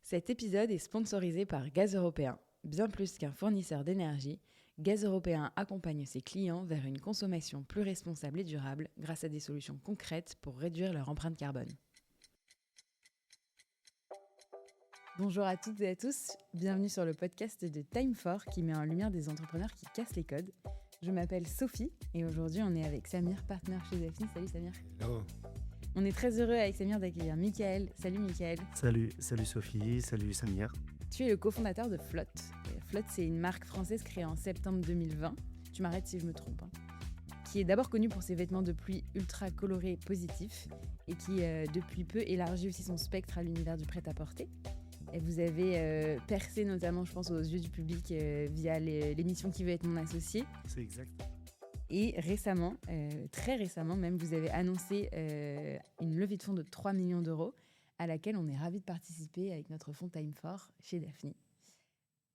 Cet épisode est sponsorisé par Gaz Européen. Bien plus qu'un fournisseur d'énergie, Gaz Européen accompagne ses clients vers une consommation plus responsable et durable grâce à des solutions concrètes pour réduire leur empreinte carbone. Bonjour à toutes et à tous, bienvenue sur le podcast de Time4 qui met en lumière des entrepreneurs qui cassent les codes. Je m'appelle Sophie et aujourd'hui on est avec Samir, partenaire chez Daphne. Salut Samir. Hello. On est très heureux avec Samir d'accueillir Mickaël. Salut Mickaël. Salut Sophie, salut Samir. Tu es le cofondateur de Flotte. Flotte, c'est une marque française créée en septembre 2020. Tu m'arrêtes si je me trompe. Qui est d'abord connue pour ses vêtements de pluie ultra colorés et positifs et qui, depuis peu, élargit aussi son spectre à l'univers du prêt-à-porter. Et vous avez percé notamment, je pense, aux yeux du public via l'émission Qui veut être mon associé. C'est exact. Et récemment, très récemment même, vous avez annoncé une levée de fonds de 3 millions d'euros à laquelle on est ravis de participer avec notre fonds Time4 chez Daphne.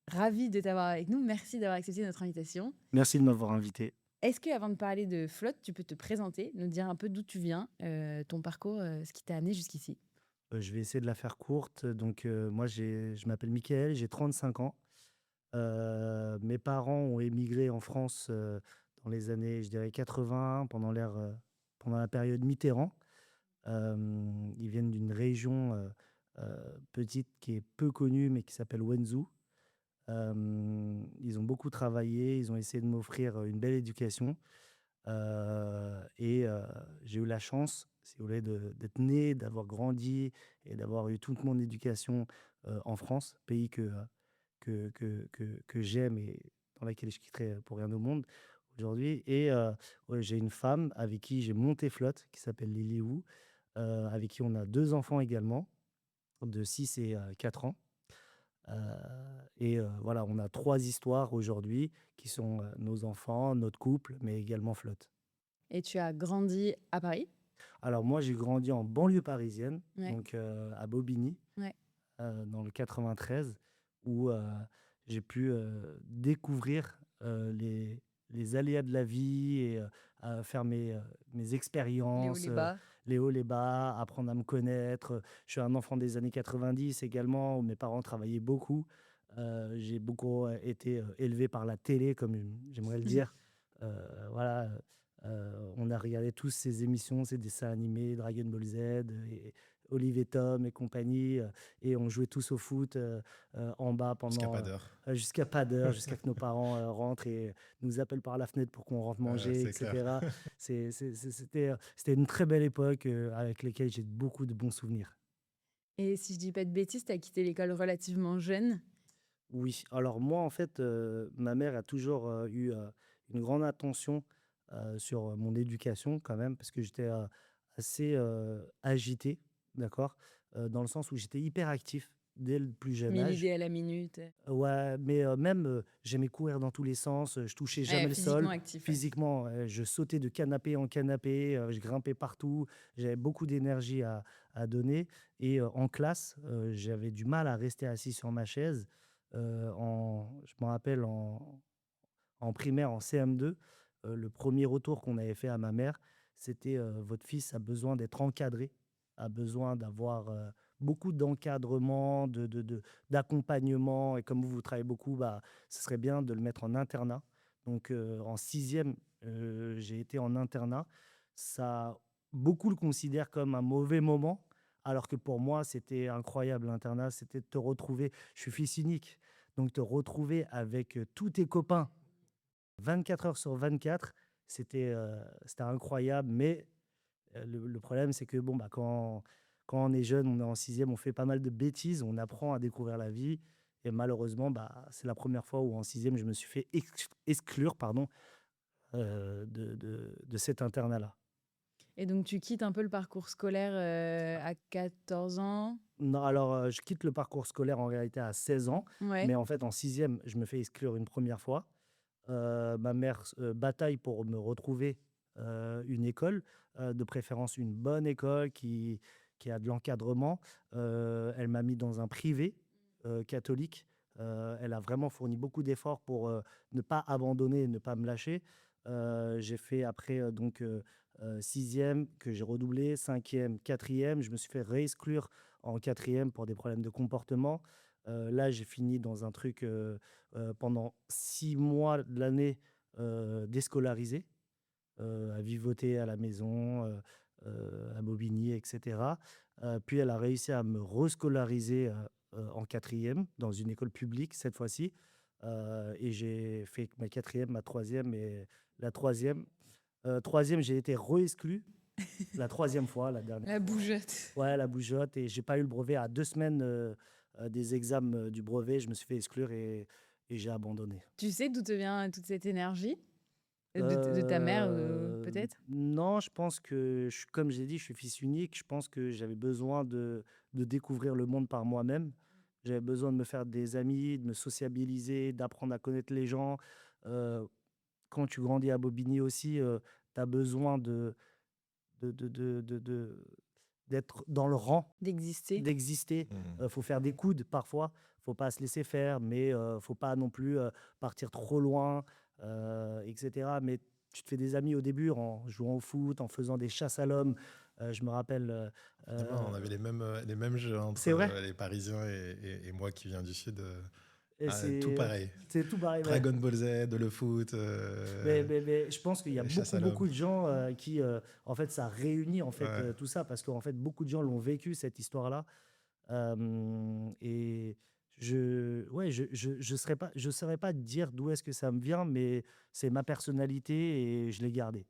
Ravis de t'avoir avec nous. Merci d'avoir accepté notre invitation. Merci de m'avoir invité. Est-ce qu'avant de parler de Flotte, tu peux te présenter, nous dire un peu d'où tu viens, ton parcours, ce qui t'a amené jusqu'ici? Je vais essayer de la faire courte. Donc, moi, je m'appelle Mickaël, j'ai 35 ans. Mes parents ont émigré en France dans les années, je dirais, 80, pendant la période Mitterrand. Ils viennent d'une région petite qui est peu connue, mais qui s'appelle Wenzhou. Ils ont beaucoup travaillé, ils ont essayé de m'offrir une belle éducation. Et j'ai eu la chance, si vous voulez, d'être né, d'avoir grandi et d'avoir eu toute mon éducation en France, pays que j'aime et dans laquelle je quitterai pour rien au monde aujourd'hui. Et ouais, j'ai une femme avec qui j'ai monté Flotte, qui s'appelle Lily Wu, avec qui on a 2 enfants également, de 6 et 4 ans. Et voilà, on a 3 histoires aujourd'hui qui sont nos enfants, notre couple, mais également Flotte. Et tu as grandi à Paris? Alors moi, j'ai grandi en banlieue parisienne, Ouais. donc à Bobigny, Ouais. dans le 93, où j'ai pu découvrir les aléas de la vie et faire mes Les hauts, expériences, les bas. les hauts, les bas, apprendre à me connaître. Je suis un enfant des années 90 également, où mes parents travaillaient beaucoup. J'ai beaucoup été élevé par la télé, comme j'aimerais le dire. Voilà, on a regardé tous ces émissions, ces dessins animés, Dragon Ball Z, et Olive et Tom et compagnie, et on jouait tous au foot en bas Jusqu'à pendant pas d'heure. jusqu'à pas d'heure, jusqu'à que nos parents rentrent et nous appellent par la fenêtre pour qu'on rentre manger, C'est clair. etc. C'était une très belle époque avec laquelle j'ai beaucoup de bons souvenirs. Et si je dis pas de bêtises, tu as quitté l'école relativement jeune. Oui, alors moi, en fait, ma mère a toujours eu une grande attention sur mon éducation quand même, parce que j'étais assez agité, d'accord, dans le sens où j'étais hyper actif dès le plus jeune Mille âge. idées à la minute. Ouais, mais même j'aimais courir dans tous les sens, je touchais jamais le Physiquement sol. actif. Physiquement, je sautais de canapé en canapé, je grimpais partout, j'avais beaucoup d'énergie à donner. Et en classe, j'avais du mal à rester assis sur ma chaise. Je me rappelle en primaire, en CM2, le premier retour qu'on avait fait à ma mère, c'était votre fils a besoin d'être encadré, a besoin d'avoir beaucoup d'encadrement, d'accompagnement. Et comme vous travaillez beaucoup, bah, ce serait bien de le mettre en internat. Donc en sixième, j'ai été en internat. Ça, beaucoup le considèrent comme un mauvais moment, alors que pour moi, c'était incroyable l'internat. C'était de te retrouver, je suis fils unique, donc te retrouver avec tous tes copains 24 heures sur 24, c'était incroyable. Mais le problème, c'est que bon, bah, quand on est jeune, on est en sixième, on fait pas mal de bêtises, on apprend à découvrir la vie. Et malheureusement, bah, c'est la première fois où en sixième, je me suis fait exclure pardon, de cet internat-là. Et donc, tu quittes un peu le parcours scolaire à 14 ans. Non, alors je quitte le parcours scolaire en réalité à 16 ans, Ouais. mais en fait, en sixième, je me fais exclure une première fois. Ma mère bataille pour me retrouver une école, de préférence une bonne école qui a de l'encadrement. Elle m'a mis dans un privé catholique. Elle a vraiment fourni beaucoup d'efforts pour ne pas abandonner et ne pas me lâcher. J'ai fait après donc sixième que j'ai redoublé, cinquième, quatrième. Je me suis fait réexclure en quatrième pour des problèmes de comportement. Là, j'ai fini dans un truc pendant 6 mois de l'année déscolarisé, à vivoter à la maison, à Bobigny, etc. Puis elle a réussi à me rescolariser en quatrième dans une école publique cette fois-ci. Et j'ai fait ma quatrième, ma troisième et la troisième. Troisième, j'ai été re-exclu la troisième fois, la dernière La fois. bougeotte. Ouais, la bougeotte. Et j'ai pas eu le brevet à 2 semaines des examens du brevet. Je me suis fait exclure et j'ai abandonné. Tu sais d'où te vient toute cette énergie? De ta mère, peut-être? Non, je pense que, comme j'ai dit, je suis fils unique. Je pense que j'avais besoin de découvrir le monde par moi-même. J'avais besoin de me faire des amis, de me sociabiliser, d'apprendre à connaître les gens. Euh, Quand tu grandis à Bobigny aussi, tu as besoin de d'être dans le rang, D'exister? d'exister. Mhm. Faut faire des coudes parfois, faut pas se laisser faire, mais faut pas non plus partir trop loin, etc. Mais tu te fais des amis au début en jouant au foot, en faisant des chasses à l'homme. Je me rappelle. Finalement, on avait les mêmes jeux entre C'est vrai. les Parisiens et moi qui viens du Sud. Et Tout pareil. c'est tout pareil. Ouais. Dragon Ball Z, le foot, Mais je pense qu'il y a les chasses à beaucoup l'homme. de gens qui, en fait, ça réunit en fait Ouais. tout ça parce qu'en fait, beaucoup de gens l'ont vécu cette histoire-là. Et ouais, je saurais pas dire d'où est-ce que ça me vient, mais c'est ma personnalité et je l'ai gardée.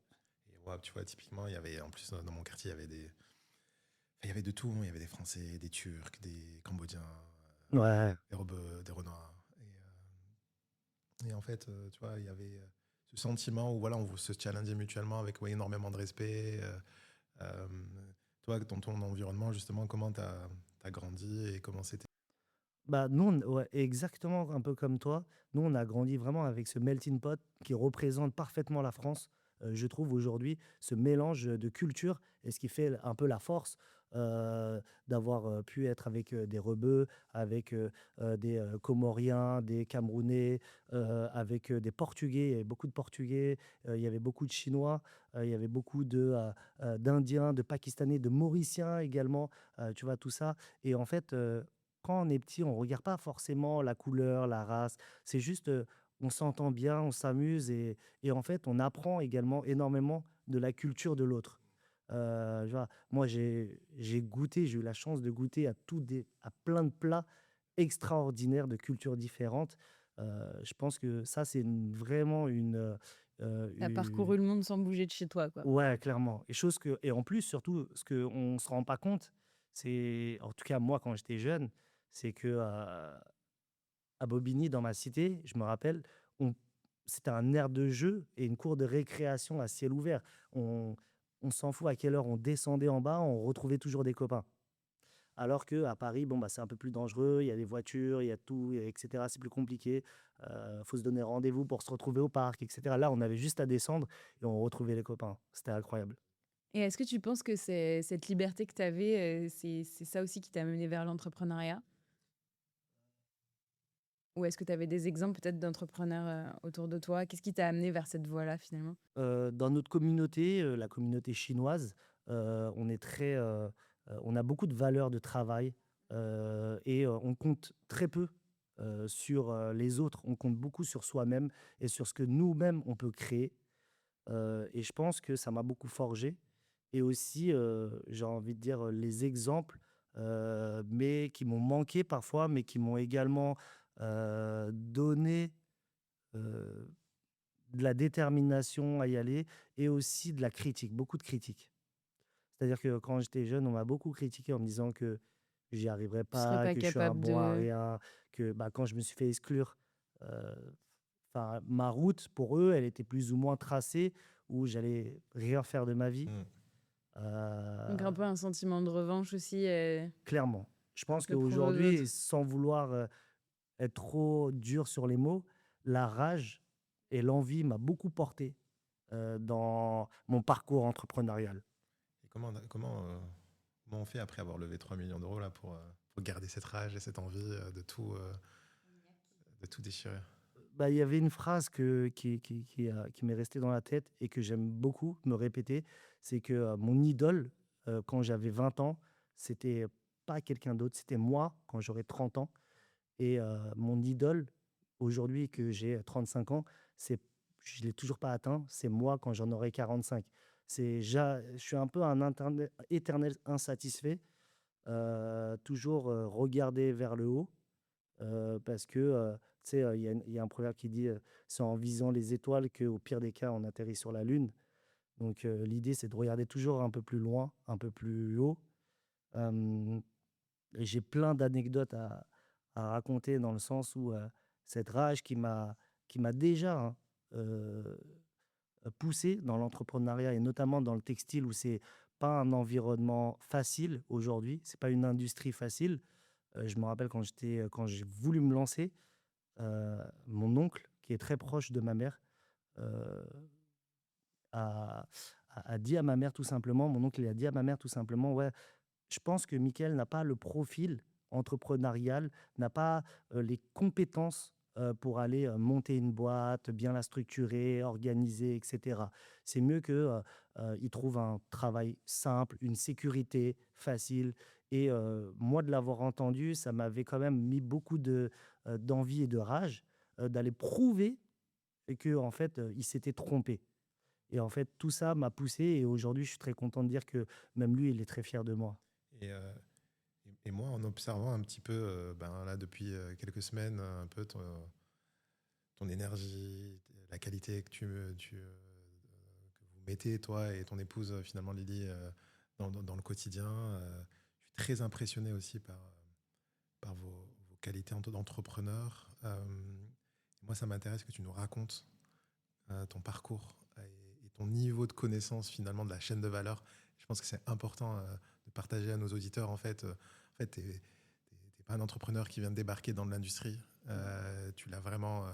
Et ouais, tu vois, typiquement, il y avait, en plus, dans mon quartier, il y avait de tout. Il y avait des Français, des Turcs, des Cambodgiens, Ouais, des Rebeux, des Renois. Et en fait, tu vois, il y avait ce sentiment où voilà, on se challengeait mutuellement avec ouais, énormément de respect. Euh, Toi, dans ton environnement, justement, comment tu as grandi et comment c'était? bah nous, ouais, exactement un peu comme toi. Nous, on a grandi vraiment avec ce melting pot qui représente parfaitement la France. Je trouve aujourd'hui ce mélange de culture et ce qui fait un peu la force d'avoir pu être avec des Rebeux, avec des Comoriens, des Camerounais, avec des Portugais. Il y avait beaucoup de Portugais, il y avait beaucoup de Chinois, il y avait beaucoup d'Indiens, de Pakistanais, de Mauriciens également. Tu vois, tout ça. Et en fait, quand on est petit, on regarde pas forcément la couleur, la race. C'est juste, on s'entend bien, on s'amuse et en fait, on apprend également énormément de la culture de l'autre. Tu vois, moi, j'ai goûté, j'ai eu la chance de goûter à plein de plats extraordinaires de cultures différentes. Je pense que ça, c'est vraiment Tu une parcouru le monde sans bouger de chez toi, quoi. ouais, clairement. Et en plus, surtout, ce qu'on ne se rend pas compte, c'est, en tout cas moi quand j'étais jeune, c'est que à Bobigny, dans ma cité, je me rappelle, on, c'était un aire de jeu et une cour de récréation à ciel ouvert. On, on s'en fout à quelle heure on descendait en bas, on retrouvait toujours des copains. Alors que à Paris, bon, bah, c'est un peu plus dangereux, il y a des voitures, il y a tout, etc. C'est plus compliqué. Faut se donner rendez-vous pour se retrouver au parc, etc. Là, on avait juste à descendre et on retrouvait les copains. C'était incroyable. Et est-ce que tu penses que cette liberté que tu avais, c'est ça aussi qui t'a mené vers l'entrepreneuriat? Ou est-ce que tu avais des exemples peut-être d'entrepreneurs autour de toi? Qu'est-ce qui t'a amené vers cette voie-là finalement? Dans notre communauté, la communauté chinoise, on est on a beaucoup de valeurs de travail et on compte très peu sur les autres. On compte beaucoup sur soi-même et sur ce que nous-mêmes on peut créer. Et je pense que ça m'a beaucoup forgé. Et aussi, j'ai envie de dire les exemples, mais qui m'ont manqué parfois, mais qui m'ont également donné euh, de la détermination à y aller et aussi de la critique, beaucoup de critiques. C'est-à-dire que quand j'étais jeune, on m'a beaucoup critiqué en me disant que j'y arriverais Tu serais pas, pas que je suis un capable bon à de... rien, que bah, quand je me suis fait exclure, euh, ma route pour eux, elle était plus ou moins tracée, où j'allais rien faire de ma vie. Mm. Donc Euh, un peu un sentiment de revanche aussi Clairement. Je pense de prouver aux qu'aujourd'hui, autres. sans vouloir être trop dur sur les mots, la rage et l'envie m'a beaucoup porté dans mon parcours entrepreneurial. Et comment on fait après avoir levé 3 millions d'euros là, pour garder cette rage et cette envie de tout déchirer? Bah, il y avait une phrase qui m'est restée dans la tête et que j'aime beaucoup me répéter, c'est que mon idole, quand j'avais 20 ans, c'était pas quelqu'un d'autre, c'était moi quand j'aurai 30 ans. Et mon idole, aujourd'hui que j'ai 35 ans, c'est je ne l'ai toujours pas atteint, c'est moi quand j'en aurai 45. Je suis un peu un éternel insatisfait, toujours regarder vers le haut, parce que tu sais, il y a un proverbe qui dit c'est en visant les étoiles qu'au pire des cas, on atterrit sur la Lune. Donc l'idée, c'est de regarder toujours un peu plus loin, un peu plus haut. Euh, et j'ai plein d'anecdotes à raconter dans le sens où cette rage qui m'a déjà poussé dans l'entrepreneuriat et notamment dans le textile où c'est pas un environnement facile aujourd'hui, c'est pas une industrie facile. Je me rappelle quand j'ai voulu me lancer, mon oncle, qui est très proche de ma mère, euh, a, a dit à ma mère tout simplement, mon oncle il a dit à ma mère tout simplement, ouais, je pense que Michael n'a pas le profil entrepreneurial, n'a pas les compétences pour aller monter une boîte, bien la structurer, organiser, etc. C'est mieux qu'il trouve un travail simple, une sécurité facile. Et moi, de l'avoir entendu, ça m'avait quand même mis beaucoup d'envie et de rage d'aller prouver que en fait, il s'était trompé. Et en fait, tout ça m'a poussé. Et aujourd'hui, je suis très content de dire que même lui, il est très fier de moi. Et, et moi, en observant un petit peu, ben, là, depuis quelques semaines, un peu ton énergie, la qualité que vous mettez, toi et ton épouse, finalement, Lily, dans le quotidien, je suis très impressionné aussi par vos qualités d'entrepreneur. Moi, ça m'intéresse que tu nous racontes ton parcours et ton niveau de connaissance finalement de la chaîne de valeur. Je pense que c'est important de partager à nos auditeurs. En fait, t'es pas un entrepreneur qui vient de débarquer dans l'industrie. Tu l'as vraiment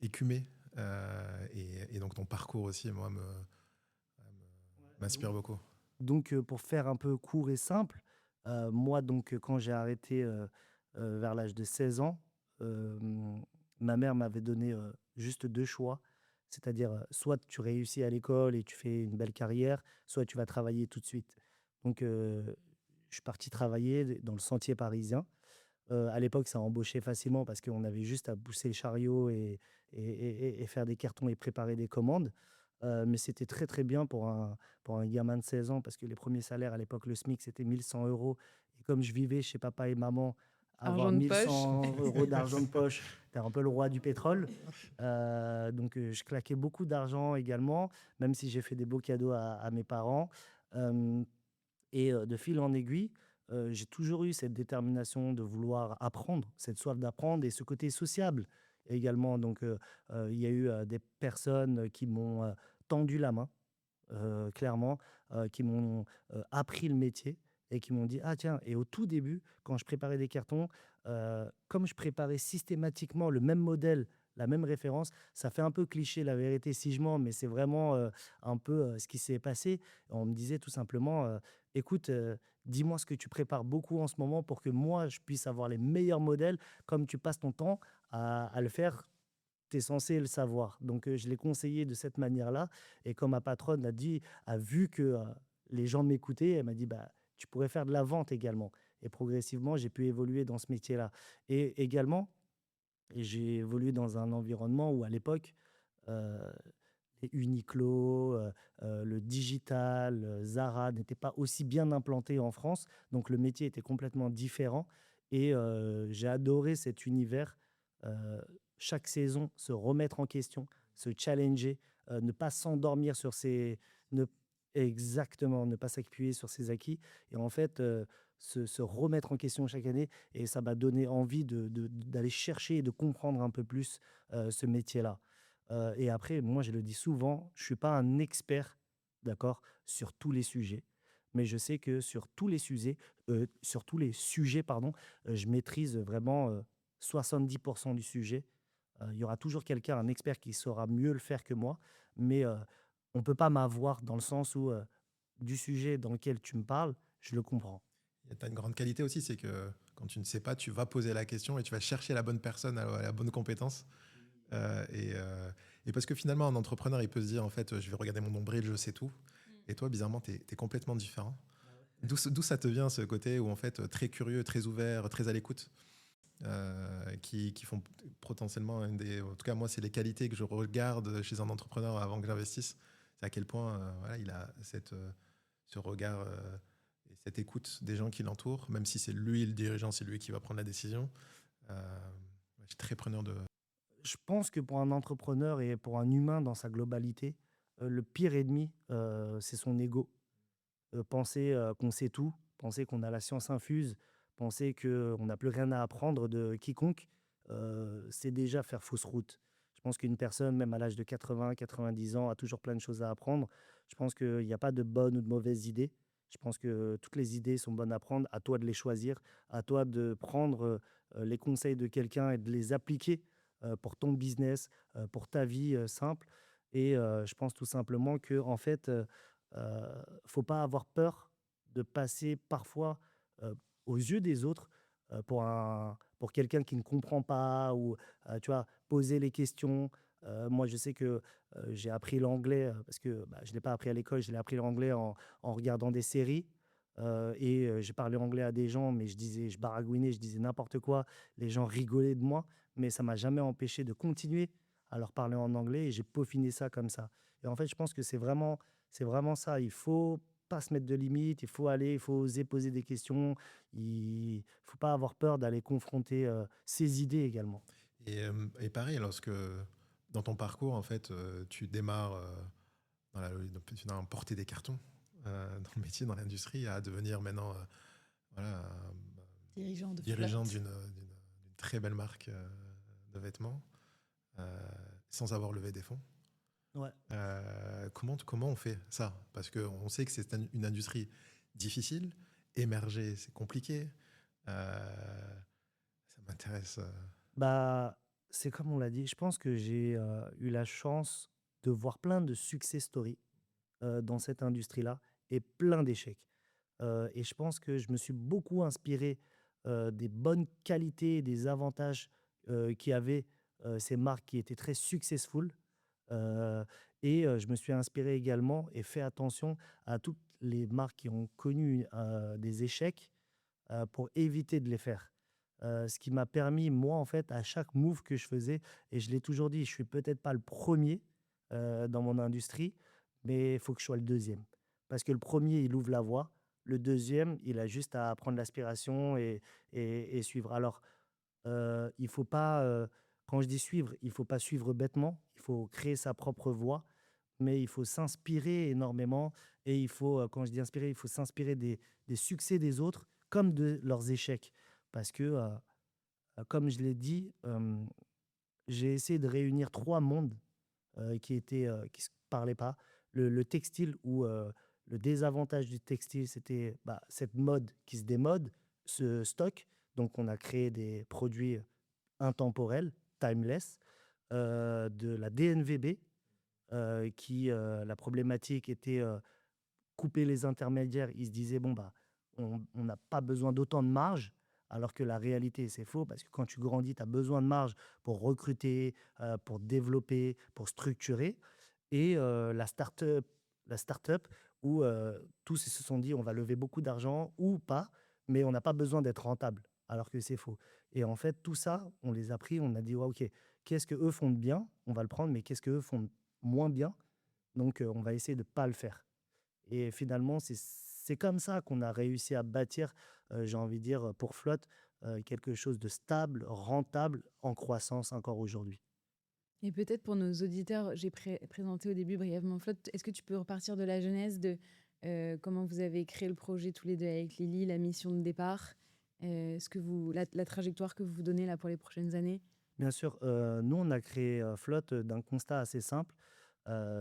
écumé. Et donc ton parcours aussi, moi, m'inspire beaucoup. Donc, pour faire un peu court et simple, moi, donc, quand j'ai arrêté vers l'âge de 16 ans, ma mère m'avait donné juste deux choix. C'est-à-dire, soit tu réussis à l'école et tu fais une belle carrière, soit tu vas travailler tout de suite. Donc, je suis parti travailler dans le sentier parisien. À l'époque, ça embauchait facilement parce qu'on avait juste à pousser le chariot et faire des cartons et préparer des commandes. Mais c'était très, très bien pour un gamin de 16 ans parce que les premiers salaires à l'époque, le SMIC, c'était 1 100 euros. Et comme je vivais chez papa et maman, avoir Argent de 1 poche. 100 € d'argent de poche, t'es un peu le roi du pétrole. Donc, je claquais beaucoup d'argent également, même si j'ai fait des beaux cadeaux à mes parents. Euh, et de fil en aiguille, j'ai toujours eu cette détermination de vouloir apprendre, cette soif d'apprendre et ce côté sociable également. Donc, il y a eu des personnes qui m'ont tendu la main, clairement, qui m'ont appris le métier et qui m'ont dit: «Ah tiens» et au tout début, quand je préparais des cartons, comme je préparais systématiquement le même modèle, la même référence, ça fait un peu cliché la vérité si je mens, mais c'est vraiment, un peu, ce qui s'est passé. On me disait tout simplement, «Écoute, dis-moi ce que tu prépares beaucoup en ce moment pour que moi je puisse avoir les meilleurs modèles. Comme tu passes ton temps à le faire, tu es censé le savoir». Donc, je l'ai conseillé de cette manière-là et quand ma patronne a vu que, les gens m'écoutaient, elle m'a dit: «Bah, tu pourrais faire de la vente également» et progressivement, j'ai pu évoluer dans ce métier-là et également, j'ai évolué dans un environnement où à l'époque, heu, les Uniqlo, le digital, Zara n'étaient pas aussi bien implantés en France, donc le métier était complètement différent et j'ai adoré cet univers. Heu, Chaque saison, se remettre en question, se challenger, ne pas s'endormir sur ses ne exactement, ne pas s'appuyer sur ses acquis et en fait, se remettre en question chaque année et ça m'a donné envie d'aller chercher et de comprendre un peu plus, ce métier-là. Et après, moi, je le dis souvent, je suis pas un expert, d'accord, sur tous les sujets, mais je sais que sur tous les sujets, pardon, je maîtrise vraiment 70 du sujet. Il y aura toujours quelqu'un, un expert qui saura mieux le faire que moi, mais on peut pas m'avoir dans le sens où du sujet dans lequel tu me parles, je le comprends. Tu as une grande qualité aussi, c'est que quand tu ne sais pas, tu vas poser la question et tu vas chercher la bonne personne à la bonne compétence. Euh, et, euh, et parce que finalement, un entrepreneur, il peut se dire, en fait, je vais regarder mon nombril, je sais tout. Et toi, bizarrement, tu es complètement différent. D'où ça te vient ce côté où en fait très curieux, très ouvert, très à l'écoute, qui font potentiellement en tout cas moi c'est les qualités que je regarde chez un entrepreneur avant que j'investisse. C'est à quel point voilà, il a ce regard et cette écoute des gens qui l'entourent, même si c'est lui le dirigeant, c'est lui qui va prendre la décision. Je suis très preneur de. Je pense que pour un entrepreneur et pour un humain dans sa globalité, le pire ennemi, c'est son ego. Penser qu'on sait tout, penser qu'on a la science infuse, penser qu'on n'a plus rien à apprendre de quiconque, c'est déjà faire fausse route. Je pense qu'une personne, même à l'âge de 80-90 ans, a toujours plein de choses à apprendre. Je pense qu'il n'y a pas de bonnes ou de mauvaises idées. Je pense que toutes les idées sont bonnes à prendre, à toi de les choisir, à toi de prendre les conseils de quelqu'un et de les appliquer pour ton business, pour ta vie simple. Et je pense tout simplement que, en fait, faut pas avoir peur de passer parfois, aux yeux des autres, pour quelqu'un qui ne comprend pas ou, tu vois, poser les questions. Moi, je sais que, j'ai appris l'anglais, parce que, bah, je ne l'ai pas appris à l'école, je l'ai appris l'anglais en regardant des séries, j'ai parlé anglais à des gens, mais je baragouinais, je disais n'importe quoi. Les gens rigolaient de moi, mais ça m'a jamais empêché de continuer à leur parler en anglais et j'ai peaufiné ça comme ça. Et en fait, je pense que c'est vraiment ça. Il faut pas se mettre de limites, il faut aller, il faut oser poser des questions. Il faut pas avoir peur d'aller confronter ses idées également. Et pareil, lorsque dans ton parcours, en fait, tu démarres dans porter des cartons dans le métier, dans l'industrie, à devenir maintenant voilà, Dirigeant de dirigeant flotte. d'une très belle marque de vêtements, sans avoir levé des fonds. Ouais. Comment on fait ça? Parce qu'on sait que c'est une industrie difficile, émerger, c'est compliqué. Ça m'intéresse. Bah, c'est comme on l'a dit, je pense que j'ai eu la chance de voir plein de success stories dans cette industrie-là et plein d'échecs. Et je pense que je me suis beaucoup inspiré des bonnes qualités et des avantages qu'avaient ces marques qui étaient très successful. Heu je me suis inspiré également et fait attention à toutes les marques qui ont connu des échecs pour éviter de les faire. Ce qui m'a permis, moi, en fait, à chaque move que je faisais, et je l'ai toujours dit, je suis peut-être pas le premier dans mon industrie, mais il faut que je sois le deuxième. Parce que le premier, il ouvre la voie. Le deuxième, il a juste à prendre l'aspiration et suivre. Alors, il faut pas, quand je dis suivre, il faut pas suivre bêtement. Il faut créer sa propre voie, mais il faut s'inspirer énormément. Et il faut, quand je dis inspirer, il faut s'inspirer des succès des autres comme de leurs échecs. Parce que, comme je l'ai dit, j'ai essayé de réunir 3 mondes, qui se parlaient pas. Le textile où, le désavantage du textile, c'était, bah, cette mode qui se démode, ce stock. Donc on a créé des produits intemporels, timeless, de la DNVB, la problématique était, couper les intermédiaires. Ils se disaient: «Bon, bah, on n'a pas besoin d'autant de marge», alors que la réalité, c'est faux parce que quand tu grandis, tu as besoin de marge pour recruter, pour développer, pour structurer. Et la start-up où, tous ils se sont dit: «On va lever beaucoup d'argent ou pas, mais on n'a pas besoin d'être rentable», alors que c'est faux. Et en fait, tout ça, on les a pris, on a dit: «Ouais, OK, qu'est-ce que eux font de bien? On va le prendre, mais qu'est-ce qu'eux font de moins bien? Donc, on va essayer de pas le faire». Et finalement, c'est comme ça qu'on a réussi à bâtir, j'ai envie de dire, pour Flotte, quelque chose de stable, rentable, en croissance encore aujourd'hui. Et peut-être pour nos auditeurs, j'ai présenté au début brièvement Flotte. Est-ce que tu peux repartir de la genèse de comment vous avez créé le projet tous les deux avec Lily, la mission de départ, la trajectoire que vous vous donnez là pour les prochaines années? Bien sûr, nous, on a créé, Flotte, d'un constat assez simple,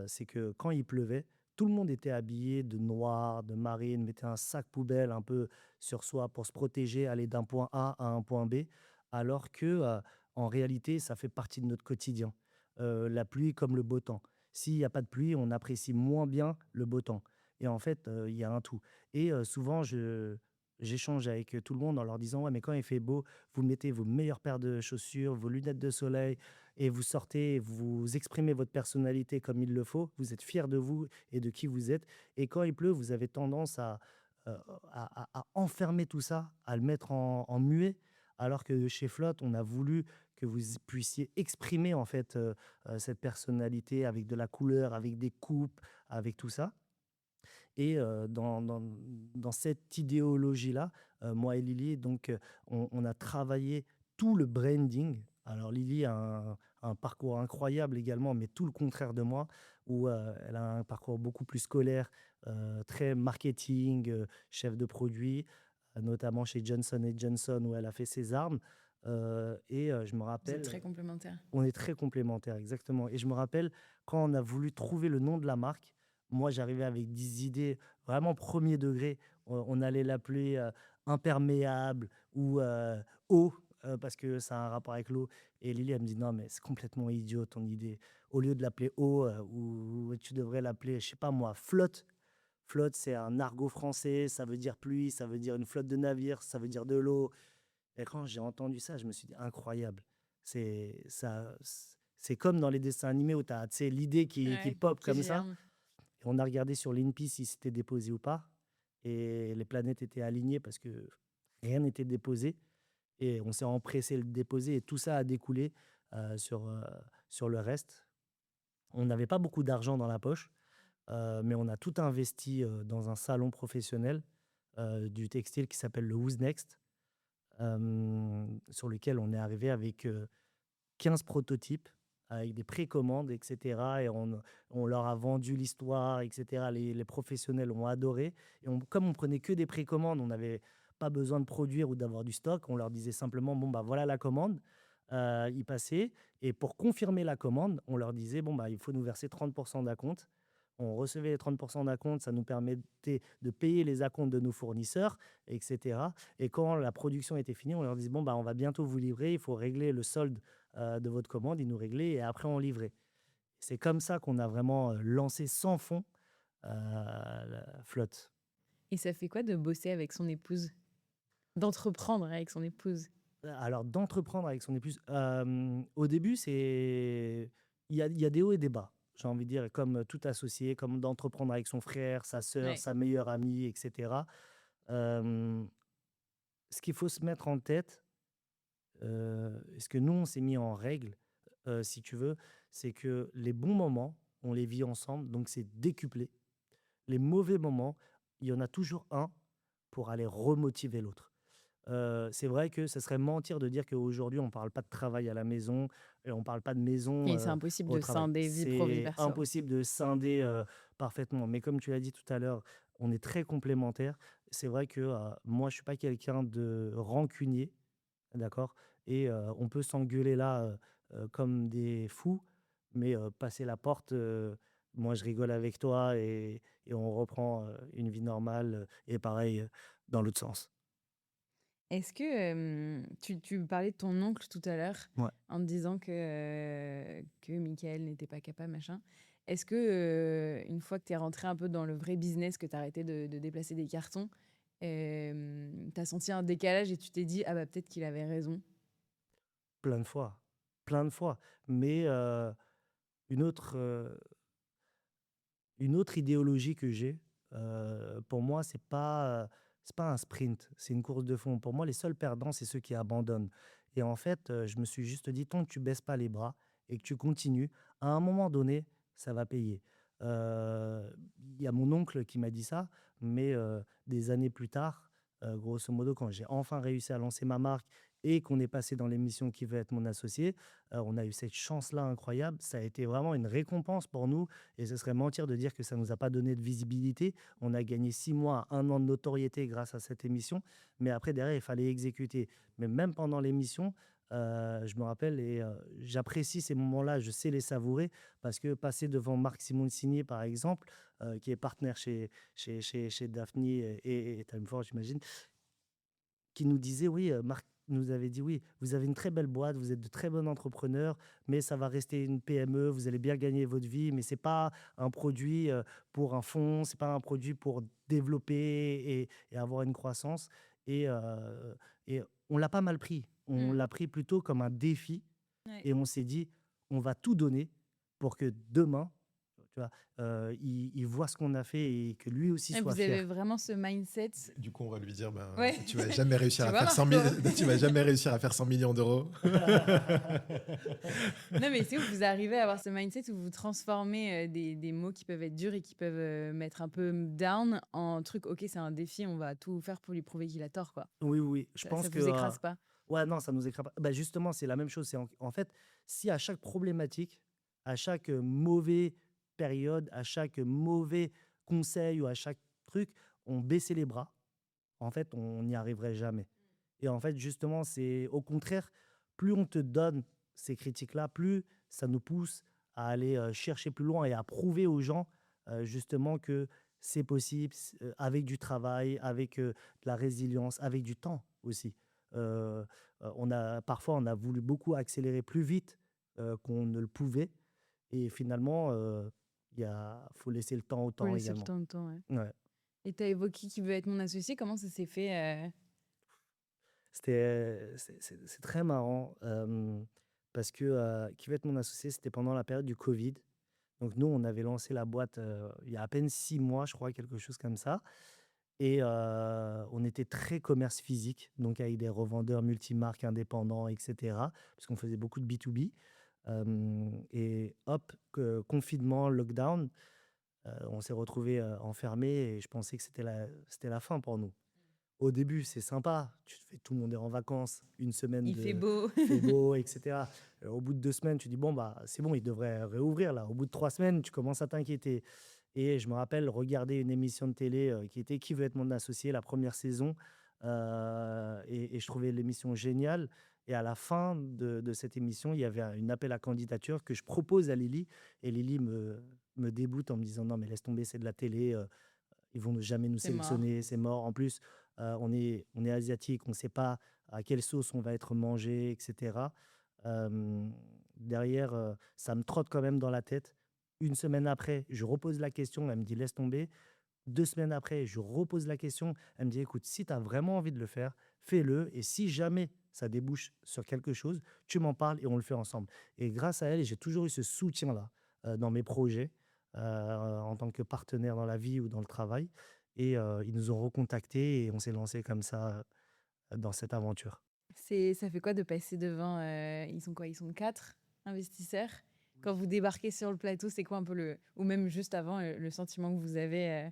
c'est que quand il pleuvait, tout le monde était habillé de noir, de marine, mettait un sac poubelle un peu sur soi pour se protéger, aller d'un point A à un point B, alors que, en réalité, ça fait partie de notre quotidien. La pluie comme le beau temps. S'il y a pas de pluie, on apprécie moins bien le beau temps. Et en fait, il y a un tout. Et souvent j'échange avec, tout le monde en leur disant: «Ouais, mais quand il fait beau, vous mettez vos meilleures paires de chaussures, vos lunettes de soleil et vous sortez, vous exprimez votre personnalité comme il le faut. Vous êtes fiers de vous et de qui vous êtes. Et quand il pleut, vous avez tendance euh, à enfermer tout ça, à le mettre en muet, alors que chez Flotte, on a voulu que vous puissiez exprimer en fait cette personnalité avec de la couleur, avec des coupes, avec tout ça. Et dans cette idéologie-là, moi et Lily, donc, on a travaillé tout le branding. Alors Lily a un parcours incroyable également, mais tout le contraire de moi, où elle a un parcours beaucoup plus scolaire, très marketing, chef de produit, notamment chez Johnson Johnson, où elle a fait ses armes. Je me Vous êtes rappelle, très complémentaires. on est très complémentaires, exactement. Et je me rappelle quand on a voulu trouver le nom de la marque, moi j'arrivais avec des idées vraiment premier degré. On allait l'appeler imperméable ou eau, parce que ça a un rapport avec l'eau. Et Lily, elle me dit non, mais c'est complètement idiot ton idée. Au lieu de l'appeler eau, ou tu devrais l'appeler, je sais pas moi, flotte. Flotte, c'est un argot français, ça veut dire pluie, ça veut dire une flotte de navires, ça veut dire de l'eau. Et quand j'ai entendu ça, je me suis dit: «Incroyable». C'est comme dans les dessins animés où tu as, tu sais, l'idée qui Ouais, pop qui comme ça. germe. Et on a regardé sur l'INPI si c'était déposé ou pas, et les planètes étaient alignées parce que rien n'était déposé, et on s'est empressé de le déposer, et tout ça a découlé, sur le reste. On n'avait pas beaucoup d'argent dans la poche, mais on a tout investi, dans un salon professionnel, du textile qui s'appelle le Who's Next. Sur lequel on est arrivé avec 15 prototypes, avec des précommandes, et cetera, et on leur a vendu l'histoire, et cetera. Les professionnels ont adoré, et comme on prenait que des précommandes, on n'avait pas besoin de produire ou d'avoir du stock. On leur disait simplement: «Bon, bah, voilà la commande». Ils passaient, et pour confirmer la commande, on leur disait: «Bon, bah, il faut nous verser 30 d'acompte». On recevait les 30 d'acompte, ça nous permettait de payer les acomptes de nos fournisseurs, et cetera. Et quand la production était finie, on leur disait: «Bon, bah, on va bientôt vous livrer, il faut régler le solde de votre commande». Ils nous réglaient et après on livrait. C'est comme ça qu'on a vraiment lancé sans fond la flotte. Et ça fait quoi de bosser avec son épouse? D'entreprendre avec son épouse? Alors, d'entreprendre avec son épouse, au début, il y a des hauts et des bas, j'ai envie de dire, comme tout associé, comme d'entreprendre avec son frère, sa sœur, Ouais. sa meilleure amie, et cetera. Hem, Ce qu'il faut se mettre en tête, ce que nous, on s'est mis en règle, si tu veux, c'est que les bons moments, on les vit ensemble, donc c'est décuplé. Les mauvais moments, il y en a toujours un pour aller remotiver l'autre. C'est vrai que ce serait mentir de dire qu'aujourd'hui, on ne parle pas de travail à la maison et on ne parle pas de maison, Et c'est impossible au de travail. scinder vie pro, vie C'est perso. impossible de scinder, parfaitement. Mais comme tu l'as dit tout à l'heure, on est très complémentaires. C'est vrai que, moi, je suis pas quelqu'un de rancunier, d'accord? Et on peut s'engueuler là, comme des fous, mais passer la porte, moi, je rigole avec toi, et on reprend, une vie normale, et pareil, dans l'autre sens. Est-ce que tu parlais de ton oncle tout à l'heure Ouais. en te disant que Michael n'était pas capable, machin. Est-ce que une fois que tu es rentré un peu dans le vrai business, que tu as arrêté de déplacer des cartons, tu as senti un décalage et tu t'es dit: «Ah bah peut-être qu'il avait raison»? Plein de fois, plein de fois. Mais une autre, heu, une autre idéologie que j'ai, pour moi, c'est pas un sprint, c'est une course de fond. Pour moi, les seuls perdants, c'est ceux qui abandonnent. Et en fait, je me suis juste dit: «Tant que tu baisses pas les bras et que tu continues, à un moment donné, ça va payer». Il y a mon oncle qui m'a dit ça, mais des années plus tard, grosso modo, quand j'ai enfin réussi à lancer ma marque et qu'on est passé dans l'émission Qui veut être mon associé, on a eu cette chance-là incroyable. Ça a été vraiment une récompense pour nous, et ce serait mentir de dire que ça ne nous a pas donné de visibilité. On a gagné 6 mois, 1 an de notoriété grâce à cette émission, mais après derrière, il fallait exécuter. Mais même pendant l'émission, je me rappelle, et j'apprécie ces moments-là, je sais les savourer, parce que passer devant Marc Simoncini, par exemple, qui est partenaire chez Daphne et Time Force, j'imagine, qui nous disait: «Oui, Marc nous avait dit: "Oui, vous avez une très belle boîte, vous êtes de très bons entrepreneurs, mais ça va rester une PME, vous allez bien gagner votre vie, mais c'est pas un produit, pour un fonds, c'est pas un produit pour développer et avoir une croissance"». Et on l'a pas mal pris. On Mmh. l'a pris plutôt comme un défi, Ouais. et on s'est dit: «On va tout donner pour que demain», Tu vois, il voit ce qu'on a fait et que lui aussi Et soit vous avez fier. vraiment ce mindset. Du coup, on va lui dire, ben, Ouais. tu vas jamais réussir Tu à vois, faire 100 Marco? 000 tu vas jamais réussir à faire 100 millions d'euros. Non, mais c'est où vous arrivez à avoir ce mindset où vous transformez des mots qui peuvent être durs et qui peuvent mettre un peu down en truc, ok, c'est un défi, on va tout faire pour lui prouver qu'il a tort, quoi. Oui, oui, oui. Je Ça pense que vous écrase pas. ouais, non, ça nous écrase pas. Bah, justement, c'est la même chose. C'est en fait, si à chaque problématique, à chaque mauvais période, à chaque mauvais conseil ou à chaque truc, on baissait les bras, en fait, on n'y arriverait jamais. Et en fait, justement, c'est au contraire, plus on te donne ces critiques-là, plus ça nous pousse à aller chercher plus loin et à prouver aux gens justement que c'est possible avec du travail, avec de la résilience, avec du temps aussi. Euh, Parfois, on a voulu beaucoup accélérer plus vite qu'on ne le pouvait. Et finalement, faut laisser le temps au Faut temps laisser le également. temps de temps, ouais. Ouais. Et t'as évoqué qui veut être mon associé, comment ça s'est fait C'est très marrant parce que qui va être mon associé, c'était pendant la période du Covid. Donc nous, on avait lancé la boîte il y a à peine 6 mois, je crois, quelque chose comme ça. Et on était très commerce physique, donc avec des revendeurs multimarques indépendants, etc. Parce qu'on faisait beaucoup de B2B. Et hop, confinement, lockdown, on s'est retrouvés enfermés et je pensais que c'était la fin pour nous. Au début, c'est sympa. Tu te fais, tout le monde est en vacances, une semaine Il fait de beau. fait beau, etc. Au bout de 2 semaines, tu dis bon bah c'est bon, ils devraient réouvrir là. Au bout de 3 semaines, tu commences à t'inquiéter. Et je me rappelle regarder une émission de télé qui était Qui veut être mon associé, la première saison, et je trouvais l'émission géniale. Et à la fin de cette émission, il y avait une appel à candidature que je propose à Lily, et Lily me déboute en me disant non mais laisse tomber, c'est de la télé. Ils vont jamais nous C'est mort. sélectionner, c'est mort. En plus, on est asiatique, on ne sait pas à quelle sauce on va être mangé, etc. Euh, Derrière, ça me trotte quand même dans la tête. Une semaine après, je repose la question, elle me dit laisse tomber. 2 semaines après, je repose la question, elle me dit écoute, si tu as vraiment envie de le faire, fais-le. Et si jamais ça débouche sur quelque chose, tu m'en parles et on le fait ensemble. Et grâce à elle, j'ai toujours eu ce soutien-là dans mes projets en tant que partenaire dans la vie ou dans le travail. Et ils nous ont recontactés et on s'est lancé comme ça dans cette aventure. Ça fait quoi de passer devant, ils sont quoi? Ils sont 4 investisseurs? Quand vous débarquez sur le plateau, c'est quoi un peu ou même juste avant, le sentiment que vous avez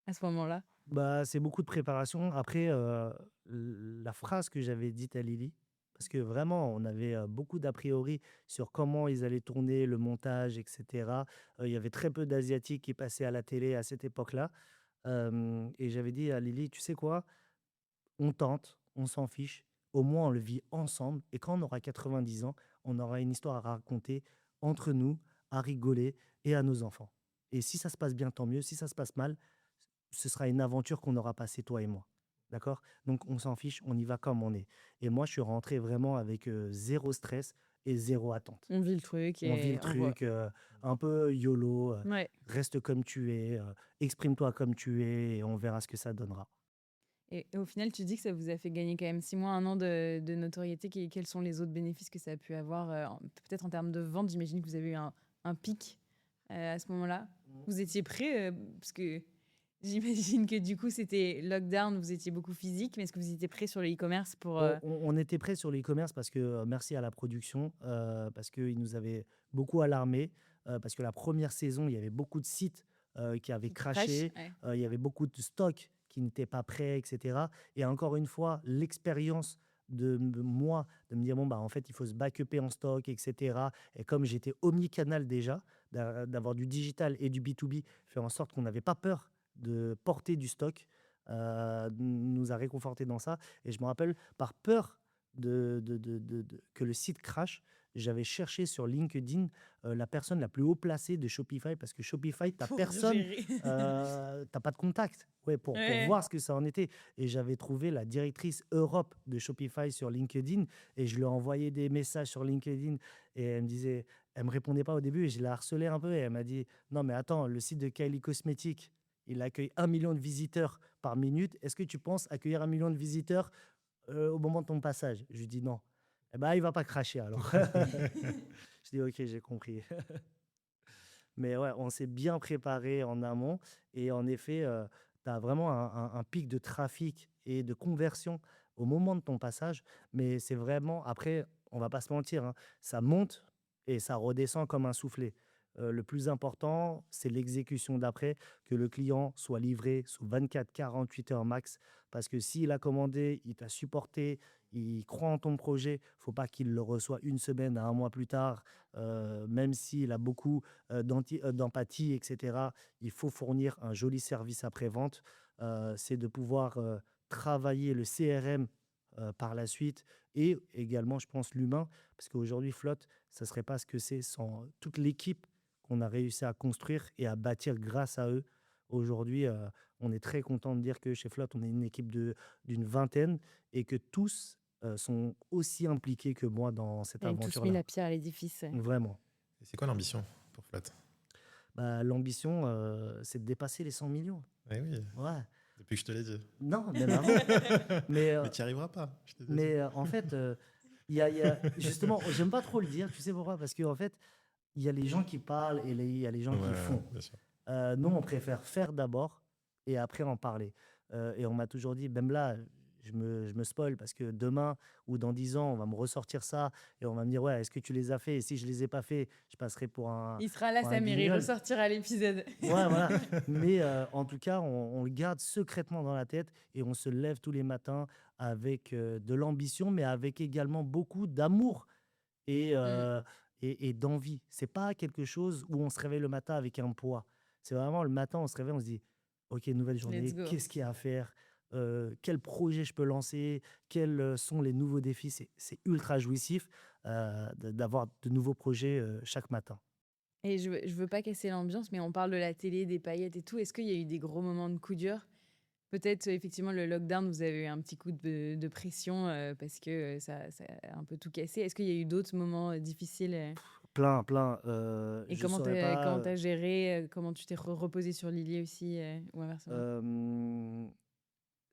à ce moment-là? Bah, c'est beaucoup de préparation. Après, la phrase que j'avais dite à Lily, parce que vraiment, on avait beaucoup d'a priori sur comment ils allaient tourner, le montage, etc. Il y avait très peu d'Asiatiques qui passaient à la télé à cette époque-là. Et j'avais dit à Lily, tu sais quoi, on tente, on s'en fiche. Au moins, on le vit ensemble. Et quand on aura 90 ans, on aura une histoire à raconter entre nous, à rigoler et à nos enfants. Et si ça se passe bien, tant mieux. Si ça se passe mal, ce sera une aventure qu'on aura passée, toi et moi. D'accord? Donc, on s'en fiche, on y va comme on est. Et moi, je suis rentré vraiment avec zéro stress et zéro attente. On vit le truc On vit le et on voit. truc un peu YOLO, Ouais. reste comme tu es, exprime-toi comme tu es et on verra ce que ça donnera. Et au final, tu dis que ça vous a fait gagner quand même 6 mois, 1 an de notoriété. Quels sont les autres bénéfices que ça a pu avoir peut-être en termes de vente? J'imagine que vous avez eu un pic à ce moment-là. Vous étiez prêt parce que j'imagine que du coup, c'était lockdown, vous étiez beaucoup physique, mais est-ce que vous étiez prêt sur le e-commerce pour... On était prêt sur l'e-commerce parce que, merci à la production, parce qu'ils nous avaient beaucoup alarmés, parce que la première saison, il y avait beaucoup de sites qui avaient qui crash? craché, Ouais. il y avait beaucoup de stocks qui n'étaient pas prêts, etc. Et encore une fois, l'expérience de moi, de me dire, bon, bah, en fait, il faut se backuper en stock, etc. Et comme j'étais omnicanal déjà, d'avoir du digital et du B2B, faire en sorte qu'on n'avait pas peur de porter du stock, nous a réconforté dans ça. Et je me rappelle, par peur que le site crache, j'avais cherché sur LinkedIn la personne la plus haut placée de Shopify, parce que Shopify, tu n'as Pour personne, gérer. t'as pas de contact, ouais, pour Ouais. voir ce que ça en était. Et j'avais trouvé la directrice Europe de Shopify sur LinkedIn et je lui ai envoyé des messages sur LinkedIn et elle me répondait pas au début et je la harcelais un peu et elle m'a dit, non mais attends, le site de Kylie Cosmetics, il accueille 1 million de visiteurs par minute. Est-ce que tu penses accueillir 1 million de visiteurs au moment de ton passage? Je lui dis non. Eh ben, il va pas cracher alors. Je dis ok, j'ai compris. Mais ouais, on s'est bien préparé en amont et en effet, tu as vraiment un pic de trafic et de conversion au moment de ton passage. Mais c'est vraiment après, on va pas se mentir, hein, ça monte et ça redescend comme un soufflet. Le plus important, c'est l'exécution d'après, que le client soit livré sous 24-48 heures max. Parce que s'il a commandé, il t'a supporté, il croit en ton projet, faut pas qu'il le reçoit une semaine à un mois plus tard, même s'il a beaucoup d'empathie, etc. Il faut fournir un joli service après-vente. C'est de pouvoir travailler le CRM par la suite et également, je pense, l'humain, parce qu'aujourd'hui, Flotte, ça ne serait pas ce que c'est sans toute l'équipe qu'on a réussi à construire et à bâtir grâce à eux. Aujourd'hui, on est très content de dire que chez Flotte, on est une équipe d'une vingtaine et que tous sont aussi impliqués que moi dans cette Vous avez tous mis aventure-là. la pierre à l'édifice. Vraiment. Et c'est quoi l'ambition pour Flat? Bah, l'ambition, c'est de dépasser les 100 millions. Eh oui, Ouais. depuis que je te l'ai dit. Non, même avant. Mais, Mais tu n'y arriveras pas, je t'ai déjà dit. en fait, justement, j'aime pas trop le dire, tu sais pourquoi? Parce qu'en fait, il y a les gens qui parlent et il y a les gens qui Ouais, font. bien sûr. Nous, on préfère faire d'abord et après en parler. Et on m'a toujours dit, même là, je me spoil parce que demain ou dans 10 ans, on va me ressortir ça et on va me dire, ouais, est-ce que tu les as fait? Et si je les ai pas fait, je passerai Il sera là, pour un Samir, il guignol. ressortira l'épisode. Ouais, voilà. Mais en tout cas, on le garde secrètement dans la tête et on se lève tous les matins avec de l'ambition, mais avec également beaucoup d'amour et, et d'envie. C'est pas quelque chose où on se réveille le matin avec un poids. C'est vraiment le matin, on se réveille, on se dit, OK, nouvelle Let's journée, go. qu'est-ce qu'il y a à faire? Quel projet je peux lancer? Quels sont les nouveaux défis? C'est ultra jouissif d'avoir de nouveaux projets chaque matin. Et je veux pas casser l'ambiance, mais on parle de la télé, des paillettes et tout. Est-ce qu'il y a eu des gros moments de coup dur? Peut-être, effectivement, le lockdown, vous avez eu un petit coup de pression parce que ça a un peu tout cassé. Est-ce qu'il y a eu d'autres moments difficiles Plein, plein. et Je comment saurais pas. t'as géré, comment tu t'es reposé sur Lily aussi ou inversement?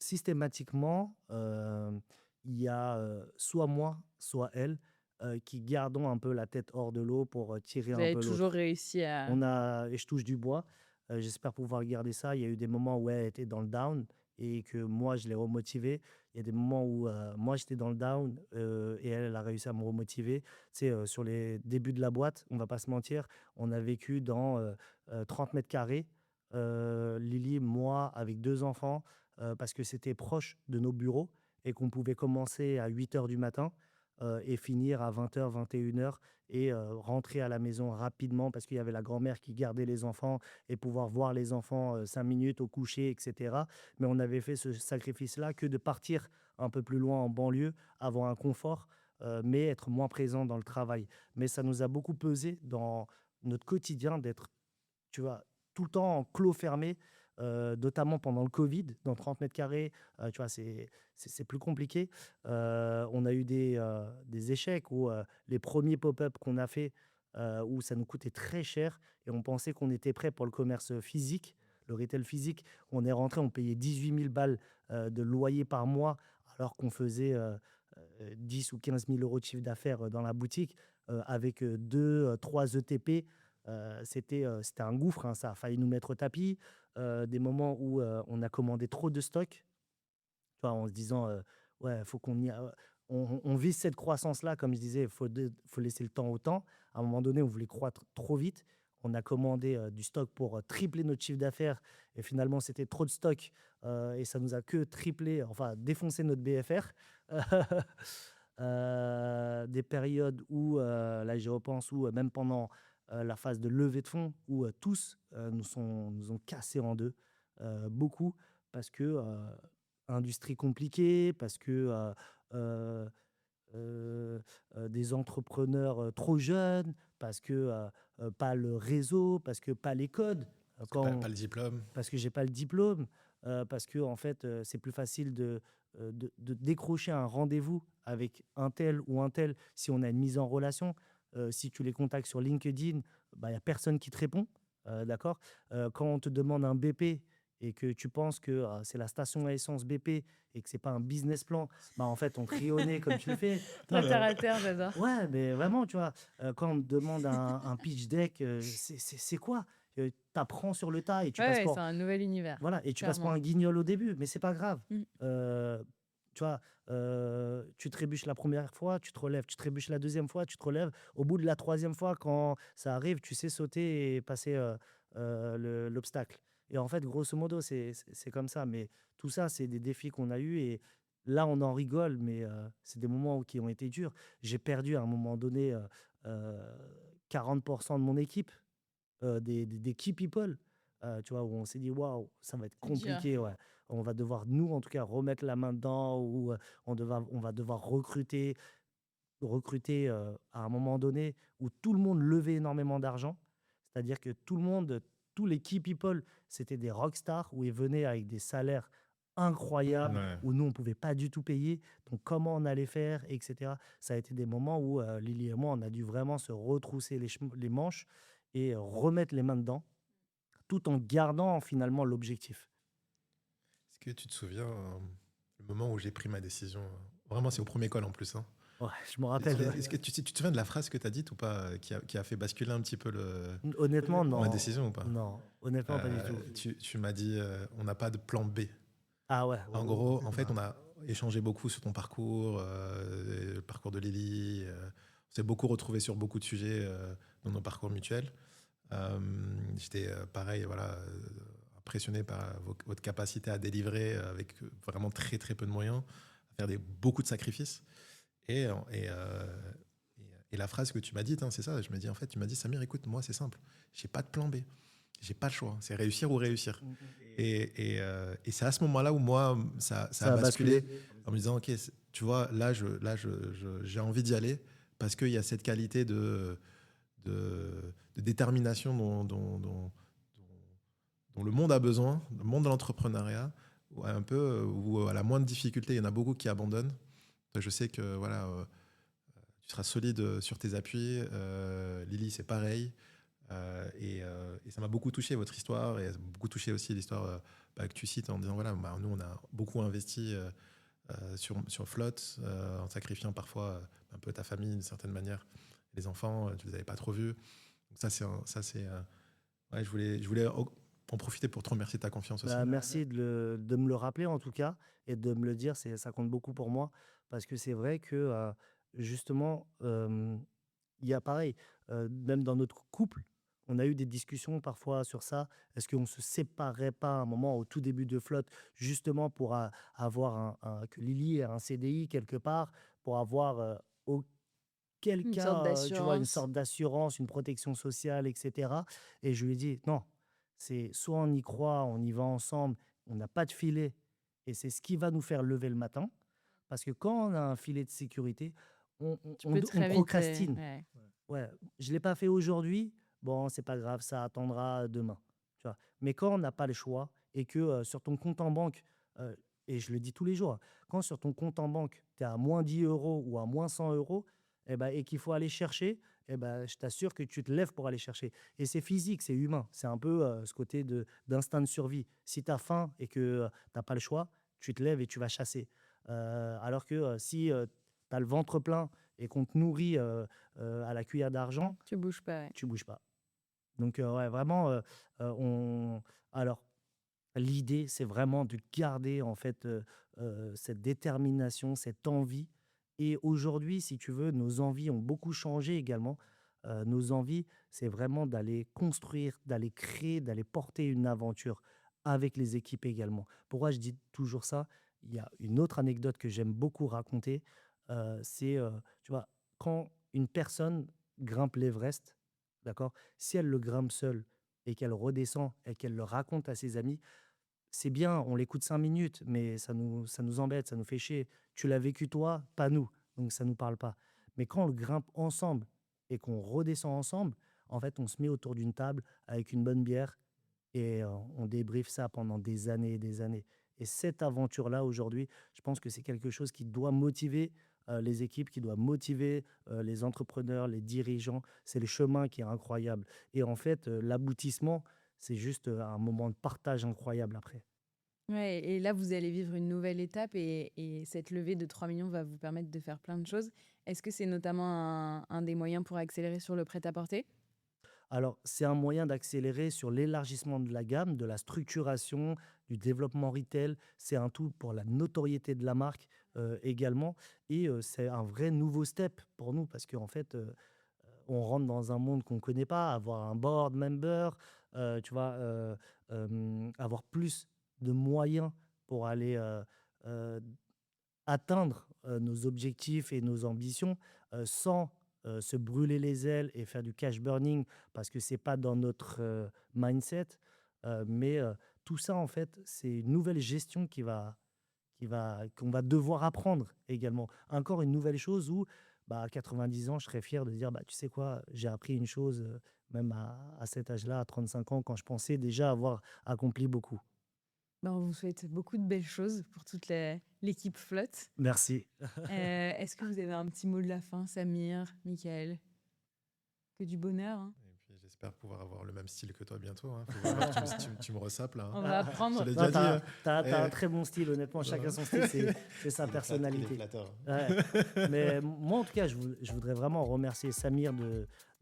Systématiquement, il y a soit moi, soit elle, qui gardons un peu la tête hors de l'eau pour tirer Vous un avez peu toujours l'autre. réussi à... Et je touche du bois, j'espère pouvoir garder ça. Il y a eu des moments où elle était dans le down et que moi, je l'ai remotivée. Il y a des moments où moi, j'étais dans le down et elle a réussi à me remotiver. Tu sais, sur les débuts de la boîte, on va pas se mentir, on a vécu dans 30 mètres carrés. Lily, moi, avec 2 enfants, parce que c'était proche de nos bureaux et qu'on pouvait commencer à 8 heures du matin et finir à 20 heures, 21 heures et rentrer à la maison rapidement parce qu'il y avait la grand-mère qui gardait les enfants et pouvoir voir les enfants 5 minutes au coucher, etc. Mais on avait fait ce sacrifice-là que de partir un peu plus loin en banlieue, avoir un confort, mais être moins présent dans le travail. Mais ça nous a beaucoup pesé dans notre quotidien d'être, tu vois, tout le temps en clos fermé, notamment pendant le Covid, dans 30 mètres carrés, tu vois, c'est plus compliqué. On a eu des échecs où les premiers pop-up qu'on a fait, où ça nous coûtait très cher et on pensait qu'on était prêt pour le commerce physique, le retail physique. On est rentré, on payait 18 000 balles de loyer par mois alors qu'on faisait 10 ou 15 000 euros de chiffre d'affaires dans la boutique avec 2, 3 ETP. C'était un gouffre, hein, ça a failli nous mettre au tapis. Des moments où on a commandé trop de stock, tu vois, en se disant, ouais, faut qu'on y a on vise cette croissance-là, comme je disais, faut laisser le temps au temps. À un moment donné, on voulait croître trop vite. On a commandé du stock pour tripler notre chiffre d'affaires et finalement, c'était trop de stock et ça nous a que triplé, enfin défoncé notre BFR. Des périodes où, là j'y repense, où même pendant la phase de levée de fonds, où tous nous ont cassés en deux, beaucoup, parce que industrie compliquée, parce que euh, des entrepreneurs trop jeunes, parce que pas le réseau, parce que pas les codes. Parce que pas le diplôme. Parce que j'ai pas le diplôme, parce que en fait, c'est plus facile de décrocher un rendez-vous avec un tel ou un tel si on a une mise en relation. Si tu les contactes sur LinkedIn, bah, il y a personne qui te répond, d'accord? Quand on te demande un BP et que tu penses que c'est la station à essence BP et que c'est pas un business plan, bah en fait, on te rit au nez comme tu le fais. Non, Très terre à terre, j'adore. ouais, mais vraiment, tu vois, quand on me demande un pitch deck, c'est quoi? T'apprends sur le tas et tu Ouais, passes ouais, c'est pour un nouvel univers, voilà, et tu passes pour clairement. un guignol au début, mais c'est pas grave. Mm. Tu vois, tu trébuches la première fois, tu te relèves. Tu trébuches la deuxième fois, tu te relèves. Au bout de la troisième fois, quand ça arrive, tu sais sauter et passer l'obstacle. Et en fait, grosso modo, c'est comme ça. Mais tout ça, c'est des défis qu'on a eus. Et là, on en rigole, mais c'est des moments qui ont été durs. J'ai perdu à un moment donné euh, 40% de mon équipe, des key people, tu vois, où on s'est dit, waouh, ça va être C'est dur. compliqué, ouais. On va devoir, nous, en tout cas, remettre la main dedans, ou on va devoir recruter à un moment donné où tout le monde levait énormément d'argent. C'est-à-dire que tout le monde, tous les key people, c'était des rockstars où ils venaient avec des salaires incroyables, Ouais. où nous, on ne pouvait pas du tout payer. Donc, comment on allait faire, etc. Ça a été des moments où Lily et moi, on a dû vraiment se retrousser les manches et remettre les mains dedans, tout en gardant finalement l'objectif. Est-ce que tu te souviens le moment où j'ai pris ma décision Vraiment, c'est au premier call en plus. Hein. Ouais, je me rappelle. Est-ce que tu te souviens de la phrase que tu as dite ou pas, qui a fait basculer un petit peu Honnêtement, ma non. décision ou pas Non, honnêtement, pas du tout. Tu m'as dit, on n'a pas de plan B. Ah ouais. En gros, en fait, on a échangé beaucoup sur ton parcours, le parcours de Lily. On s'est beaucoup retrouvé sur beaucoup de sujets dans nos parcours mutuels. J'étais pareil, voilà, impressionné par votre capacité à délivrer avec vraiment très très peu de moyens, à faire beaucoup de sacrifices. Et la phrase que tu m'as dite, hein, c'est ça. Je me dis en fait, tu m'as dit, Samir, écoute, moi c'est simple, j'ai pas de plan B, j'ai pas le choix, c'est réussir ou réussir. Et c'est à ce moment-là où moi ça a basculé en me disant, ok, tu vois, là j'ai envie d'y aller parce qu'il y a cette qualité de détermination dont le monde a besoin, le monde de l'entrepreneuriat, où à la moindre difficulté, il y en a beaucoup qui abandonnent. Je sais que voilà, tu seras solide sur tes appuis. Lily, c'est pareil. Et ça m'a beaucoup touché, votre histoire, et ça m'a beaucoup touché aussi l'histoire que tu cites en disant, voilà, nous, on a beaucoup investi sur Flotte, en sacrifiant parfois un peu ta famille d'une certaine manière. Les enfants, tu les avais pas trop vus. Donc ouais, je voulais en profiter pour te remercier de ta confiance aussi. Merci de me le rappeler en tout cas et de me le dire, ça compte beaucoup pour moi parce que c'est vrai que justement, il y a pareil, même dans notre couple, on a eu des discussions parfois sur ça. Est-ce qu'on ne se séparerait pas à un moment au tout début de Flotte, justement pour avoir que Lily ait un CDI quelque part, pour avoir auquel Une sorte cas, tu vois, une d'assurance. sorte d'assurance, une protection sociale, etc. Et je lui ai dit, non, c'est soit on y croit, on y va ensemble, on n'a pas de filet, et c'est ce qui va nous faire lever le matin. Parce que quand on a un filet de sécurité, Tu peux on très vite. procrastine. Ouais. Ouais, je ne l'ai pas fait aujourd'hui, bon, c'est pas grave, ça attendra demain. Tu vois. Mais quand on n'a pas le choix et que sur ton compte en banque, et je le dis tous les jours, quand sur ton compte en banque, tu es à moins 10 euros ou à moins 100 euros, et qu'il faut aller chercher, je t'assure que tu te lèves pour aller chercher. Et c'est physique, c'est humain. C'est un peu ce côté d'instinct de survie. Si tu as faim et que tu n'as pas le choix, tu te lèves et tu vas chasser. Alors que si tu as le ventre plein et qu'on te nourrit à la cuillère d'argent, Tu bouges pas. Ouais. tu bouges pas. Donc, ouais, vraiment, alors, l'idée, c'est vraiment de garder en fait cette détermination, cette envie. Et aujourd'hui, si tu veux, nos envies ont beaucoup changé également. Nos envies, c'est vraiment d'aller construire, d'aller créer, d'aller porter une aventure avec les équipes également. Pourquoi je dis toujours ça? Il y a une autre anecdote que j'aime beaucoup raconter. C'est, tu vois, quand une personne grimpe l'Everest, d'accord? Si elle le grimpe seule et qu'elle redescend et qu'elle le raconte à ses amis, c'est bien, on l'écoute 5 minutes, mais ça nous embête, ça nous fait chier. Tu l'as vécu toi, pas nous, donc ça nous parle pas. Mais quand on le grimpe ensemble et qu'on redescend ensemble, en fait, on se met autour d'une table avec une bonne bière et on débriefe ça pendant des années et des années. Et cette aventure-là, aujourd'hui, je pense que c'est quelque chose qui doit motiver les équipes, qui doit motiver les entrepreneurs, les dirigeants. C'est le chemin qui est incroyable. Et en fait, l'aboutissement, c'est juste un moment de partage incroyable après. Ouais, et là, vous allez vivre une nouvelle étape et cette levée de 3 millions va vous permettre de faire plein de choses. Est-ce que c'est notamment un des moyens pour accélérer sur le prêt-à-porter? Alors, c'est un moyen d'accélérer sur l'élargissement de la gamme, de la structuration, du développement retail. C'est un tout pour la notoriété de la marque également. Et c'est un vrai nouveau step pour nous parce qu'en fait, on rentre dans un monde qu'on ne connaît pas, avoir un board member, tu vois, avoir plus de moyens pour aller euh, atteindre nos objectifs et nos ambitions sans se brûler les ailes et faire du cash burning parce que c'est pas dans notre mindset. Mais tout ça, en fait, c'est une nouvelle gestion qu'on va devoir apprendre également. Encore une nouvelle chose où, bah, à 90 ans, je serais fier de dire, bah, tu sais quoi, j'ai appris une chose, même à cet âge-là, à 35 ans, quand je pensais déjà avoir accompli beaucoup. Ben, on vous souhaite beaucoup de belles choses pour toute l'équipe flotte. Merci. Est-ce que vous avez un petit mot de la fin, Samir, Michael? Que du bonheur, hein. Et puis j'espère pouvoir avoir le même style que toi bientôt. Hein. Faut voir, tu me ressapes là. On Hein. va Je apprendre. te l'ai Non, déjà dit. t'as un très bon style, honnêtement. Chacun son style, c'est sa Il est personnalité. flatteur. Ouais. Mais moi, en tout cas, je voudrais vraiment remercier Samir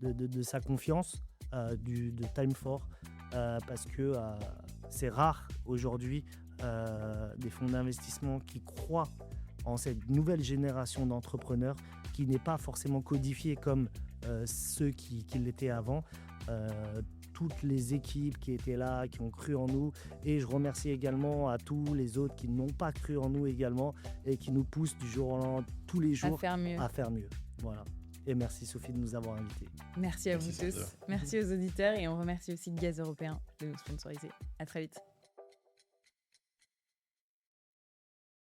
de sa confiance, de Time for, parce que c'est rare aujourd'hui des fonds d'investissement qui croient en cette nouvelle génération d'entrepreneurs qui n'est pas forcément codifiée comme ceux qui l'étaient avant. Toutes les équipes qui étaient là, qui ont cru en nous. Et je remercie également à tous les autres qui n'ont pas cru en nous également et qui nous poussent du jour au lendemain, tous les jours, À faire mieux. Voilà. Et merci Sophie de nous avoir invités. Merci à vous Merci, tous. Sandra. Merci aux auditeurs et on remercie aussi Gaz Européen de nous sponsoriser. À très vite.